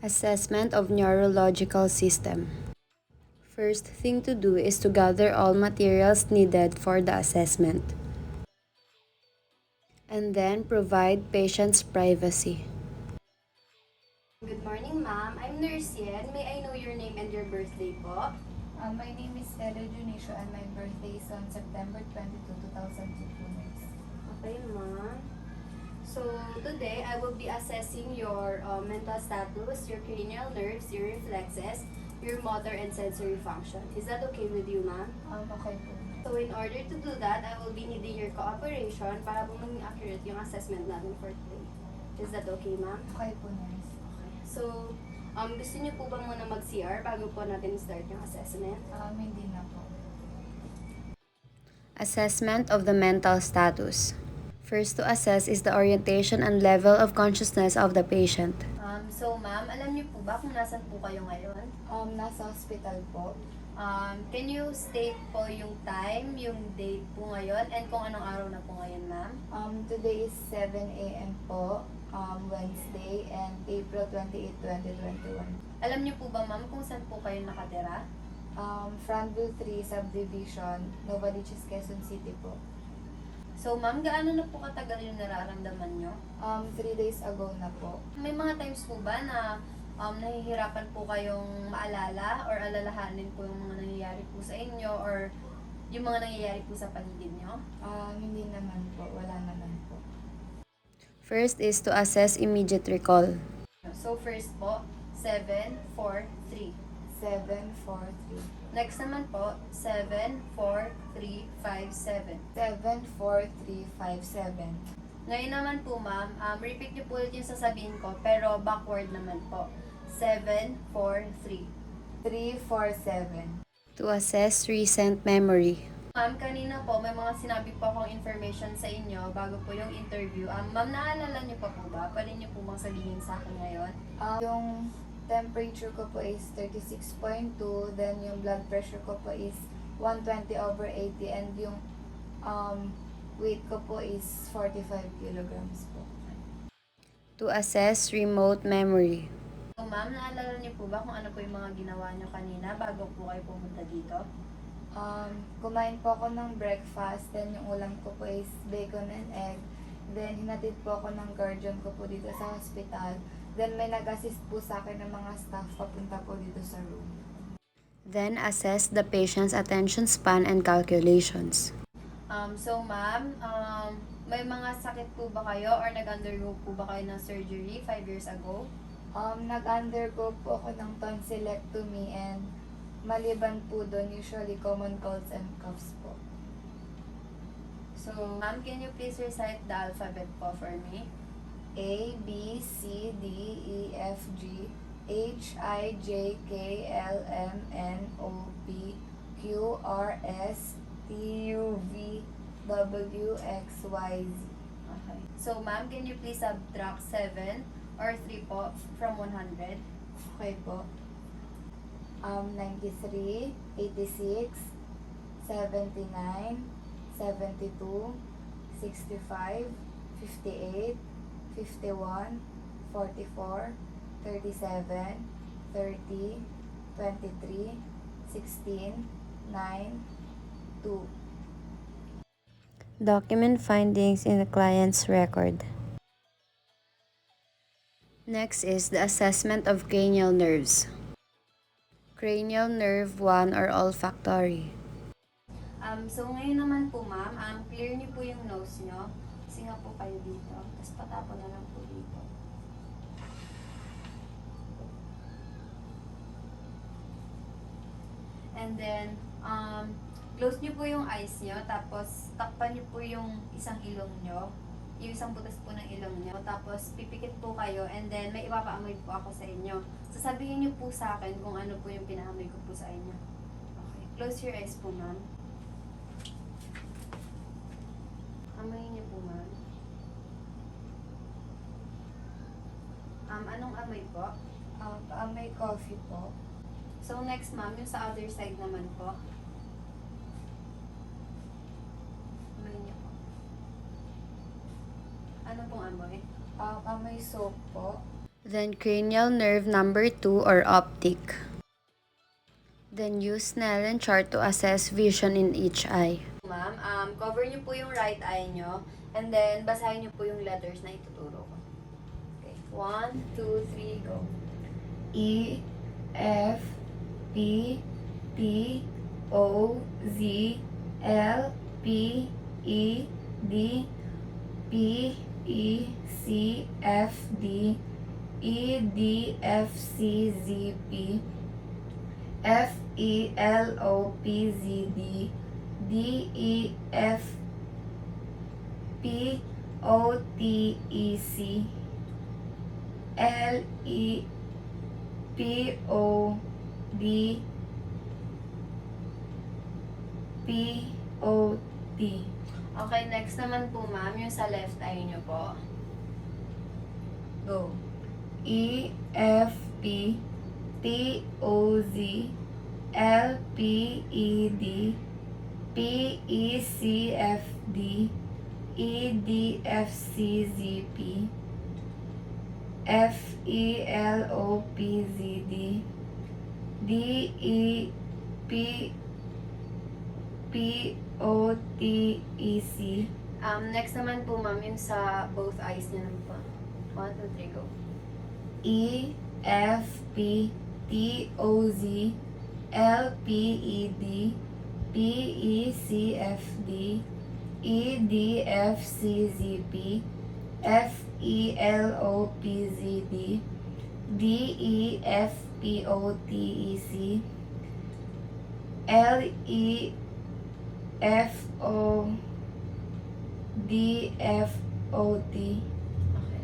Assessment of neurological system. First thing to do is to gather all materials needed for the assessment, and then provide patient's privacy. Good morning, ma'am. I'm Nurse Yen. May I know your name and your birthday po? My name is Ella Junicio and my birthday is on September 22, 2002. Okay, ma'am. So, today, I will be assessing your mental status, your cranial nerves, your reflexes, your motor and sensory function. Is that okay with you, ma'am? Okay po. So, in order to do that, I will be needing your cooperation para po maging accurate yung assessment natin for today. Is that okay, ma'am? Okay po, nurse. So, gusto niyo po ba muna mag-CR bago po natin start yung assessment? Hindi na po. Assessment of the mental status. First to assess is the orientation and level of consciousness of the patient. So, ma'am, alam niyo po ba kung nasan po kayo ngayon? Nasa hospital po. Can you state po yung time, yung date po ngayon, and kung anong araw na po ngayon, ma'am? Today is 7 a.m. po, Wednesday, and April 28, 2021. Alam niyo po ba, ma'am, kung saan po kayo nakatira? Franville 3 Subdivision, Novaliches, Quezon City po. So, ma'am, gaano na po katagal yung nararamdaman niyo? 3 days ago na po. May mga times po ba na nahihirapan po kayong maalala or alalahanin po yung mga nangyayari po sa inyo or yung mga nangyayari po sa paligid niyo? Hindi naman po, wala naman po. First is to assess immediate recall. So, first po, 7, 4, 3. 7, 4, 3. Next naman po, 7, 4, 3, 5, 7. 7, 4, 3, 5, 7. Ngayon naman po, ma'am, repeat niyo po ulit yung sasabihin ko, pero backward naman po. 7, 4, 3. 3, 4, 7. To assess recent memory. Ma'am, kanina po, may mga sinabi po akong information sa inyo bago po yung interview. Ma'am, naalala niyo pa po ba? Pwede niyo po bang sabihin sa akin ngayon? Yung temperature ko po is 36.2, then yung blood pressure ko po is 120/80, and yung weight ko po is 45 kilograms po. To assess remote memory. So, ma'am, naalala niyo po ba kung ano po yung mga ginawa niyo kanina bago po kayo pumunta dito? Kumain po ako ng breakfast, then yung ulam ko po is bacon and egg. Then hinatid po ako ng guardian ko po dito sa hospital. Then may nag-assist po sa akin ng mga staff papunta po dito sa room. Then assess the patient's attention span and calculations. So, ma'am, may mga sakit po ba kayo or nag-undergo po ba kayo ng surgery 5 years ago? Nag-undergo po ako ng tonsillectomy, and maliban po doon, usually common colds and coughs po. So, ma'am, can you please recite the alphabet po for me? A, B, C, D, E, F, G, H, I, J, K, L, M, N, O, P, Q, R, S, T, U, V, W, X, Y, Z. Okay. So, ma'am, can you please subtract 7 or 3 po from 100? Okay po. 93, 86, 79, 72, 65, 58, 51, 44, 37, 30, 23, 16, 9, 2. Document findings in the client's record. Next is the assessment of cranial nerves. Cranial nerve 1 or olfactory. So, ngayon naman po, ma'am, clear niyo po yung nose niyo. Singa po kayo dito. Tapos patapon na lang po dito. And then, close niyo po yung eyes niyo. Tapos, takpan niyo po yung isang ilong niyo. Yung isang butas po ng ilong niyo. Tapos, pipikit po kayo. And then, may ipapaamoy po ako sa inyo. Sasabihin niyo po sa akin kung ano po yung pinaamoy ko po sa inyo. Okay. Close your eyes po, ma'am. Amoyin niyo po, ma'am. Anong amoy po? May coffee po. So, next, ma'am, yung sa other side naman po. Amoyin niyo po. Ano pong amoy? May soap po. Then cranial nerve number 2 or optic. Then use Snellen chart to assess vision in each eye. Ma'am, cover niyo po yung right eye niyo and then basahin niyo po yung letters na ituturo ko. Okay, 1, 2, 3, go. E, F, P, T, O, Z, L, P, E, D, P, E, C, F, D, E, D, F, C, Z, P, F, E, L, O, P, Z, D, D, E, F, P, O, T, E, C, L, E, P, O, D, P, O, T. Okay, next naman po ma'am, yung sa left eye niyo po. Go. E, F, P, T, O, Z, L, P, E, D, P, E, C, F, D, E, D, F, C, Z, P, F, E, L, O, P, Z, D, D, E, P, P, O, T, E, C. Next naman po ma'am, yung sa both eyes niyo naman po. 1, 2, 3, go. E, F, P, T, O, Z, L, P, E, D, P, E, C, F, D, E, D, F, C, Z, P, F, E, L, O, P, Z, D, D, E, F, P, O, T, E, C, L, E, F, O, D, F, O, T. Okay.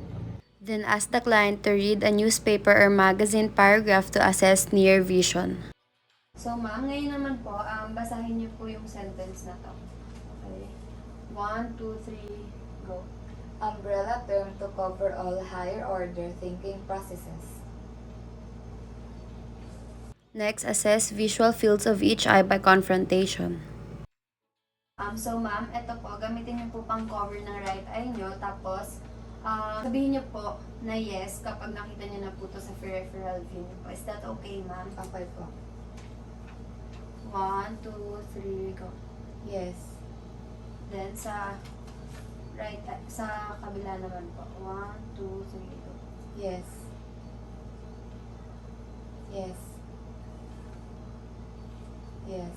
Then ask the client to read a newspaper or magazine paragraph to assess near vision. So ma'am, ngayon naman po, basahin niyo po yung sentence na to. Okay. 1, 2, 3, go. Umbrella term to cover all higher order thinking processes. Next, assess visual fields of each eye by confrontation. So ma'am, eto po, gamitin niyo po pang cover ng right eye niyo, tapos sabihin niyo po na yes kapag nakita niyo na po to sa peripheral view niyo po. Is that okay ma'am? Okay po. 1, 2, 3, go. Yes. Then sa right eye, sa kabila naman po. 1, 2, 3, go. Yes. Yes. Yes.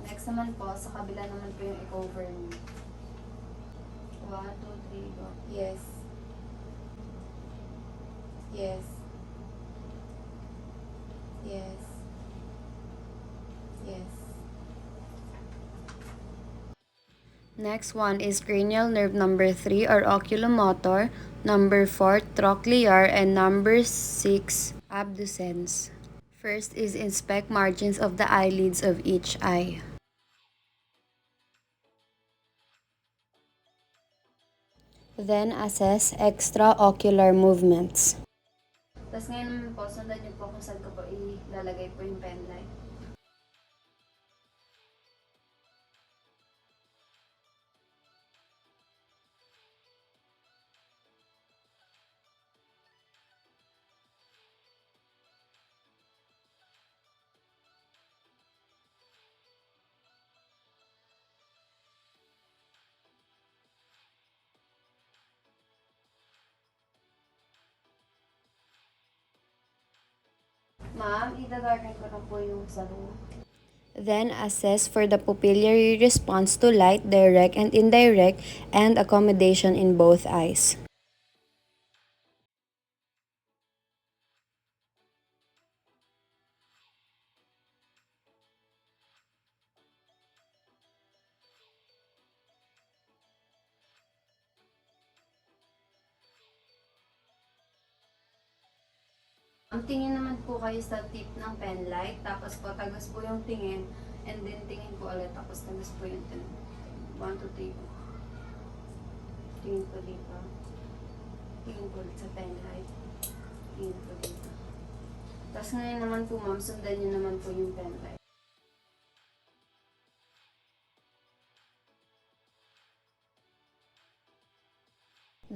Next naman po, sa kabila naman po yung i-cover niyo. 1, 2, 3, go. Yes. Yes. Yes. Yes. Next one is cranial nerve number 3 or oculomotor, number 4 trochlear, and number 6 abducens. First is inspect margins of the eyelids of each eye. Then assess extraocular movements. Tapos ngayon naman po, sundan niyo po kung saan ko po ilalagay po yung pen light. Ma'am, idadarken ko na po yung sa room. Then assess for the pupillary response to light, direct and indirect, and accommodation in both eyes. Ang tingin naman po kayo sa tip ng pen light, tapos po tagas po yung tingin, and then tingin po ulit, tapos tagas po yung tingin. 1, 2, 3 po. Tingin po dito. Tingin po ulit sa pen light. Tingin po dito. Tapos ngayon naman po ma'am, sundan niyo naman po yung pen light.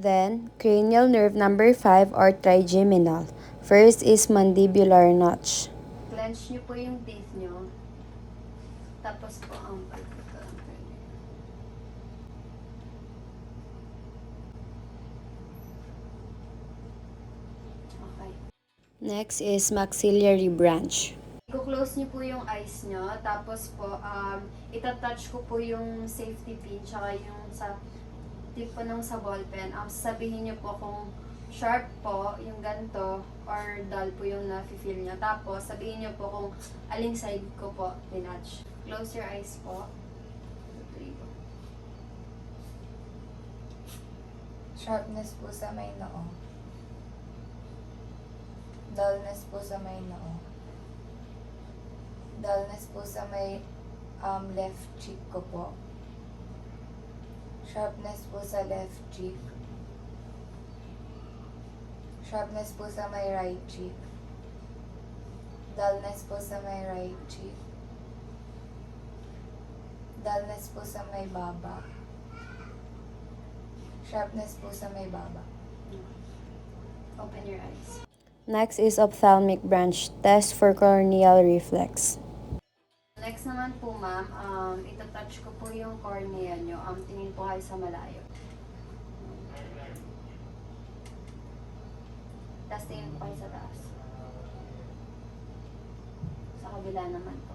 Then, cranial nerve number 5 or trigeminal. First is mandibular notch. Clench nyo po yung teeth nyo. Tapos po ang okay. Next is maxillary branch. I-close nyo po yung eyes nyo. Tapos po, itatouch ko po yung safety pin tsaka yung sa tip po ng sa ballpen. Sabihin nyo po kung sharp po yung ganto or dull po yung nafe-feel nyo. Tapos, sabihin nyo po kung aling side ko po tinouch. Close your eyes po. Sharpness po sa may noo. Dullness po sa may noo. Dullness po sa may left cheek ko po. Sharpness po sa left cheek. Sharpness po sa may right cheek. Dullness po sa may right cheek. Dullness po sa may baba. Sharpness po sa may baba. Open your eyes. Next is ophthalmic branch. Test for corneal reflex. Next naman po, ma'am, itatouch ko po yung cornea nyo. Tingin po kayo sa malayo. Tapos tingin po kayo sa taas. Sa kabila naman po.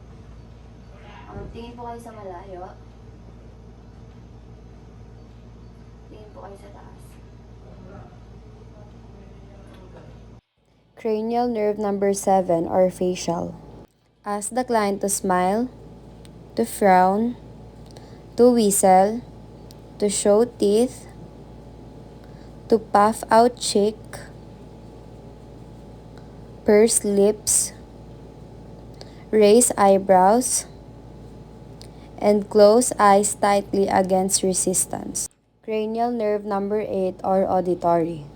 Tingin po kayo sa malayo. Tingin po kayo sa taas. Cranial nerve number 7 or facial. Ask the client to smile, to frown, to whistle, to show teeth, to puff out cheek, purse lips, raise eyebrows, and close eyes tightly against resistance. Cranial nerve number 8 or auditory.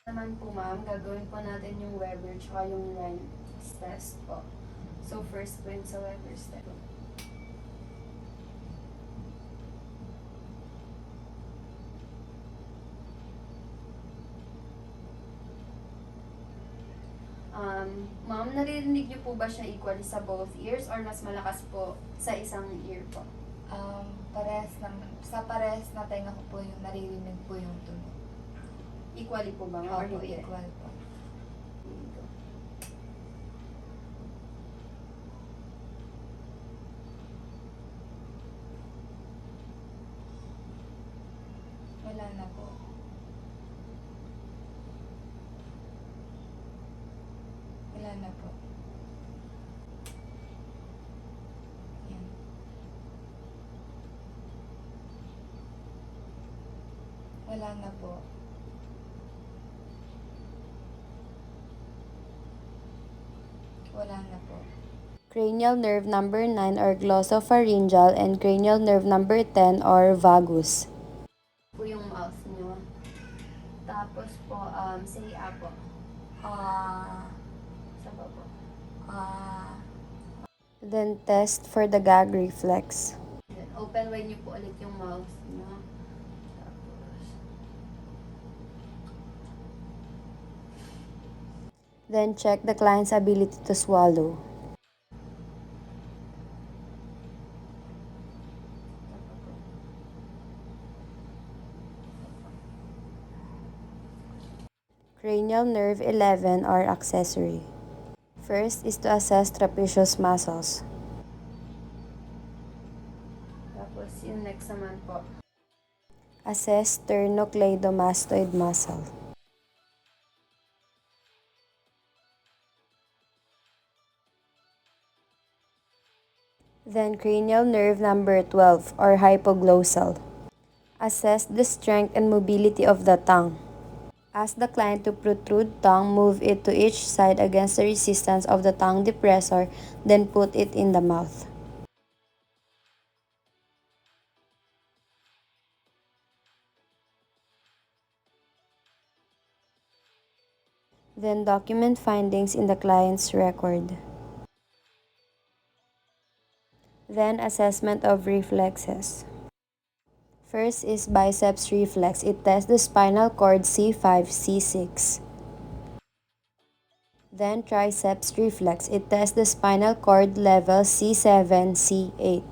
Naman po, ma'am, gagawin po natin yung Weber tsaka yung Rein's test po. So, first po yun sa Weber's test. Ma'am, naririnig niyo po ba siya equally sa both ears or mas malakas po sa isang ear po? Sa parehas na tenga ko po yung naririnig po yung tunog. Equally po ba? Or Opo, hindi? equal po. Wala na po. Wala na po. Yan. Wala na po. Wala na po. Cranial nerve number 9 or glossopharyngeal and cranial nerve number 10 or vagus. Po yung mouth nyo. Tapos po, say po. Sa baba. Then test for the gag reflex. Then, open wide nyo po ulit yung mouth nyo. Tapos, Then check the client's ability to swallow. Cranial nerve 11 or accessory. First is to assess trapezius muscles. tapos yung next naman po. Assess sternocleidomastoid muscle. Then cranial nerve number 12 or hypoglossal. Assess the strength and mobility of the tongue. Ask the client to protrude tongue, move it to each side against the resistance of the tongue depressor, then put it in the mouth. Then document findings in the client's record. Then assessment of reflexes. First is biceps reflex. It tests the spinal cord C5, C6. Then triceps reflex. It tests the spinal cord level C7, C8.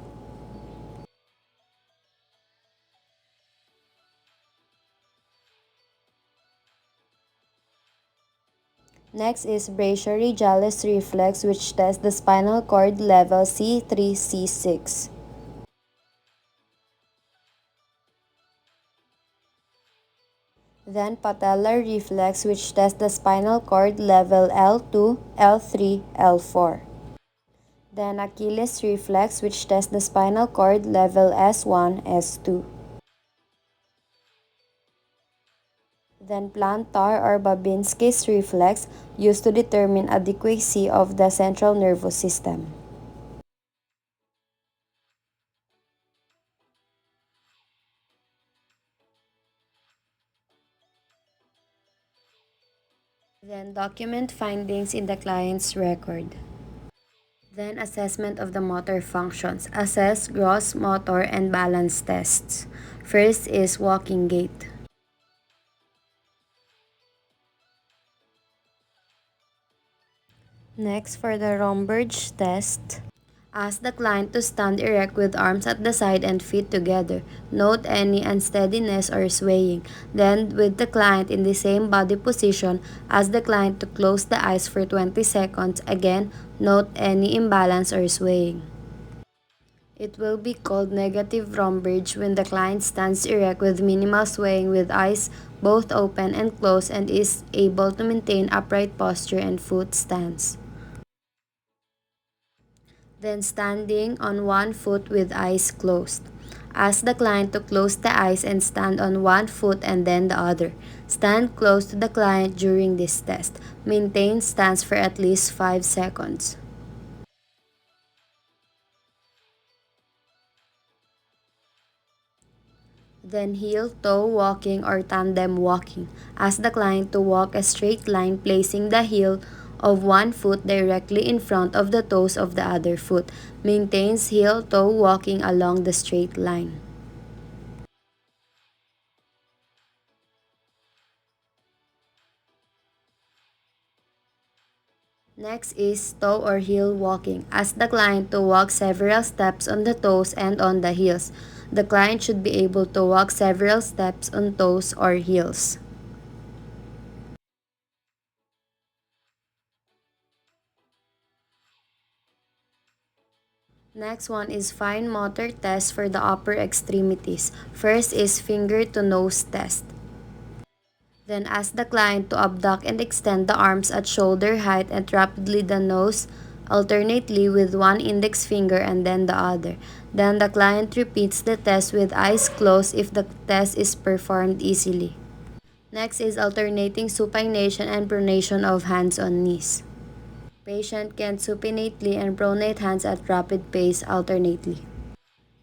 Next is brachioradialis reflex, which tests the spinal cord level C3, C6. Then patellar reflex, which tests the spinal cord level L2, L3, L4. Then Achilles reflex, which tests the spinal cord level S1, S2. Then plantar or Babinski's reflex, used to determine adequacy of the central nervous system. Then document findings in the client's record. Then assessment of the motor functions. Assess gross motor and balance tests. First is walking gait. Next, for the Romberg test, ask the client to stand erect with arms at the side and feet together. Note any unsteadiness or swaying. Then, with the client in the same body position, ask the client to close the eyes for 20 seconds. Again, note any imbalance or swaying. It will be called negative Romberg when the client stands erect with minimal swaying with eyes both open and closed and is able to maintain upright posture and foot stance. Then standing on one foot with eyes closed. Ask the client to close the eyes and stand on one foot and then the other. Stand close to the client during this test. Maintain stance for at least 5 seconds. Then heel-toe walking or tandem walking. Ask the client to walk a straight line, placing the heel of one foot directly in front of the toes of the other foot. Maintains heel-toe walking along the straight line. Next is toe or heel walking. Ask the client to walk several steps on the toes and on the heels. The client should be able to walk several steps on toes or heels. Next one is fine motor test for the upper extremities. First is finger to nose test. Then ask the client to abduct and extend the arms at shoulder height and rapidly the nose alternately with one index finger and then the other. Then the client repeats the test with eyes closed if the test is performed easily. Next is alternating supination and pronation of hands on knees. Patient can supinately and pronate hands at rapid pace alternately.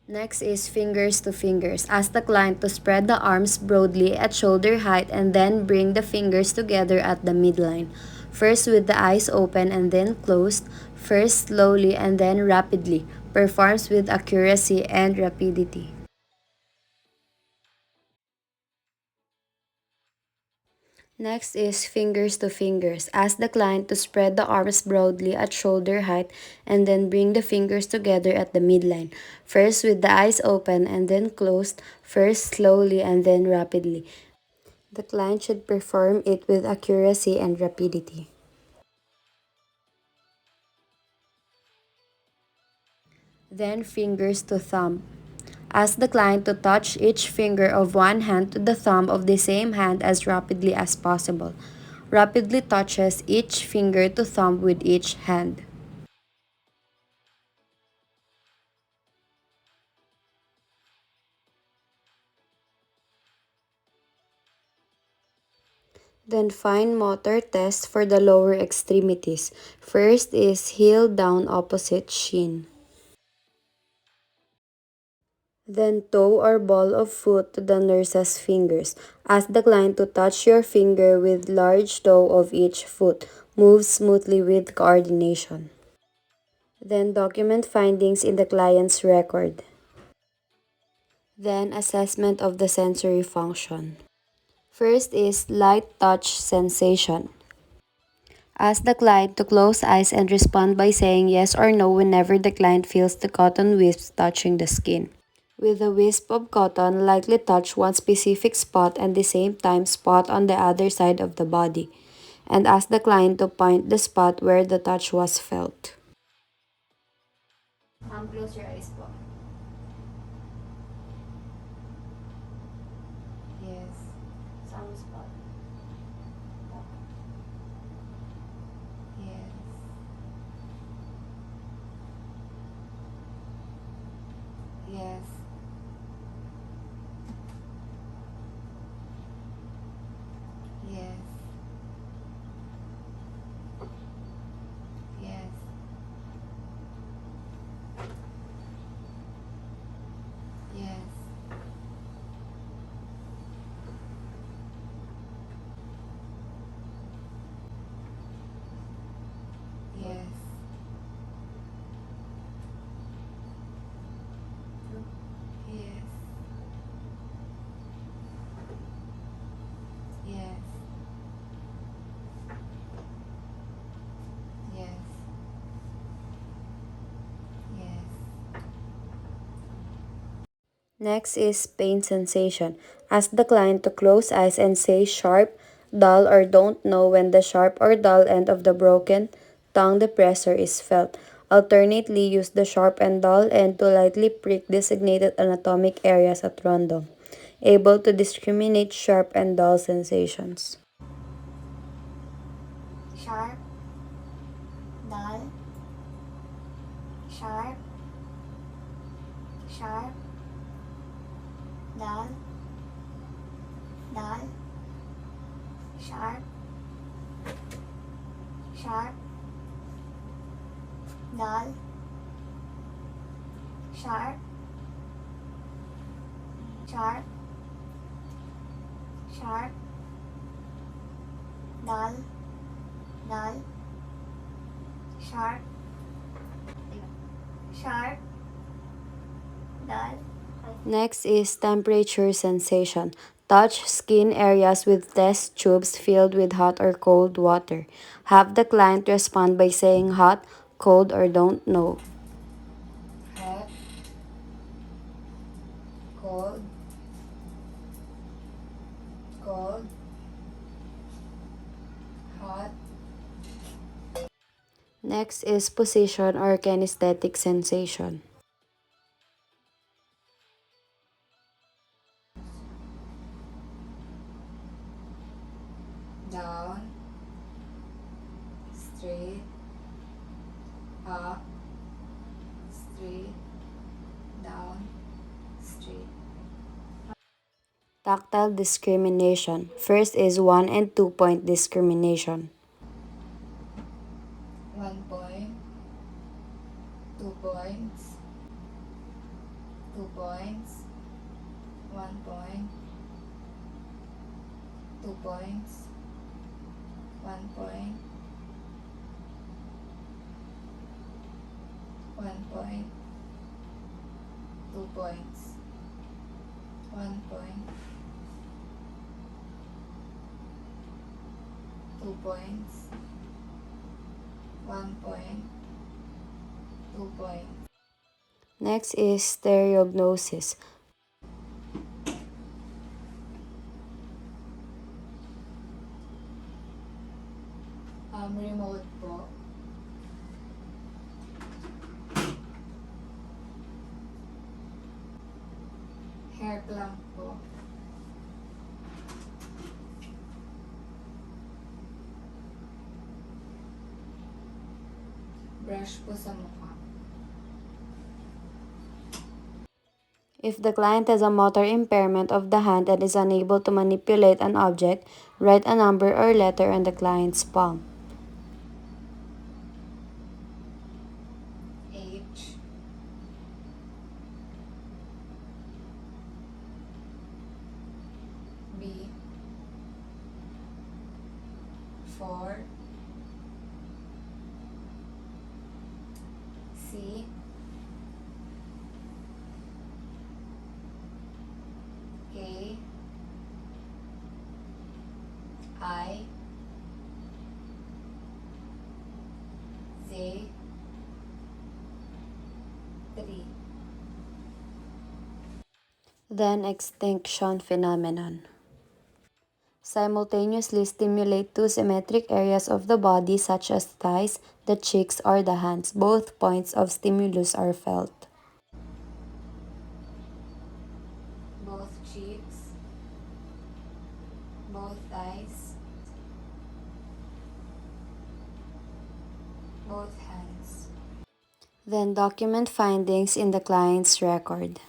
Next is fingers to fingers. Ask the client to spread the arms broadly at shoulder height and then bring the fingers together at the midline. First with the eyes open and then closed. First slowly and then rapidly. Performs with accuracy and rapidity. Next is fingers to fingers. Ask the client to spread the arms broadly at shoulder height and then bring the fingers together at the midline. First with the eyes open and then closed, first slowly and then rapidly. The client should perform it with accuracy and rapidity. Then fingers to thumb. Ask the client to touch each finger of one hand to the thumb of the same hand as rapidly as possible. Rapidly touches each finger to thumb with each hand. Then fine motor test for the lower extremities. First is heel down opposite shin. Then toe or ball of foot to the nurse's fingers. Ask the client to touch your finger with large toe of each foot. Move smoothly with coordination. Then document findings in the client's record. Then, assessment of the sensory function. First is light touch sensation. Ask the client to close eyes and respond by saying yes or no whenever the client feels the cotton wisps touching the skin. With a wisp of cotton, lightly touch one specific spot and the same time spot on the other side of the body, and ask the client to point the spot where the touch was felt. Close your eyes po. Yes. Some spot. Yes. Yes. Yes. Yes. Yes. Yes. Yes. Yes. Yes. Yes. Next is pain sensation. Ask the client to close eyes and say sharp, dull, or don't know when the sharp or dull end of the broken tongue depressor is felt. Alternately, use the sharp and dull end to lightly prick designated anatomic areas at random, able to discriminate sharp and dull sensations. Sharp, dull, sharp, sharp, dull, dull, sharp, sharp, dull, sharp, sharp, sharp, dull, dull, sharp, sharp, dull. Next is temperature sensation. Touch skin areas with test tubes filled with hot or cold water. Have the client respond by saying hot, cold, or don't know. Hot, cold, cold, hot, Next is position or kinesthetic sensation. down, straight, up, straight, down, straight. Tactile discrimination. First is 1 and 2 point discrimination. 1 point, 2 points, 2 points, 1 point, 2 points, 1 point, 1 point, 2 points, 1 point, 2 points, 1 point, 2 points. Next is stereognosis. Remote po. Hair clamp po. Brush po sa mukha. If the client has a motor impairment of the hand and is unable to manipulate an object, write a number or letter on the client's palm. H, B, 4, C, A 3. Then extinction phenomenon. Simultaneously stimulate two symmetric areas of the body such as thighs, the cheeks, or the hands. Both points of stimulus are felt. Both cheeks, both thighs, both hands. Then document findings in the client's record.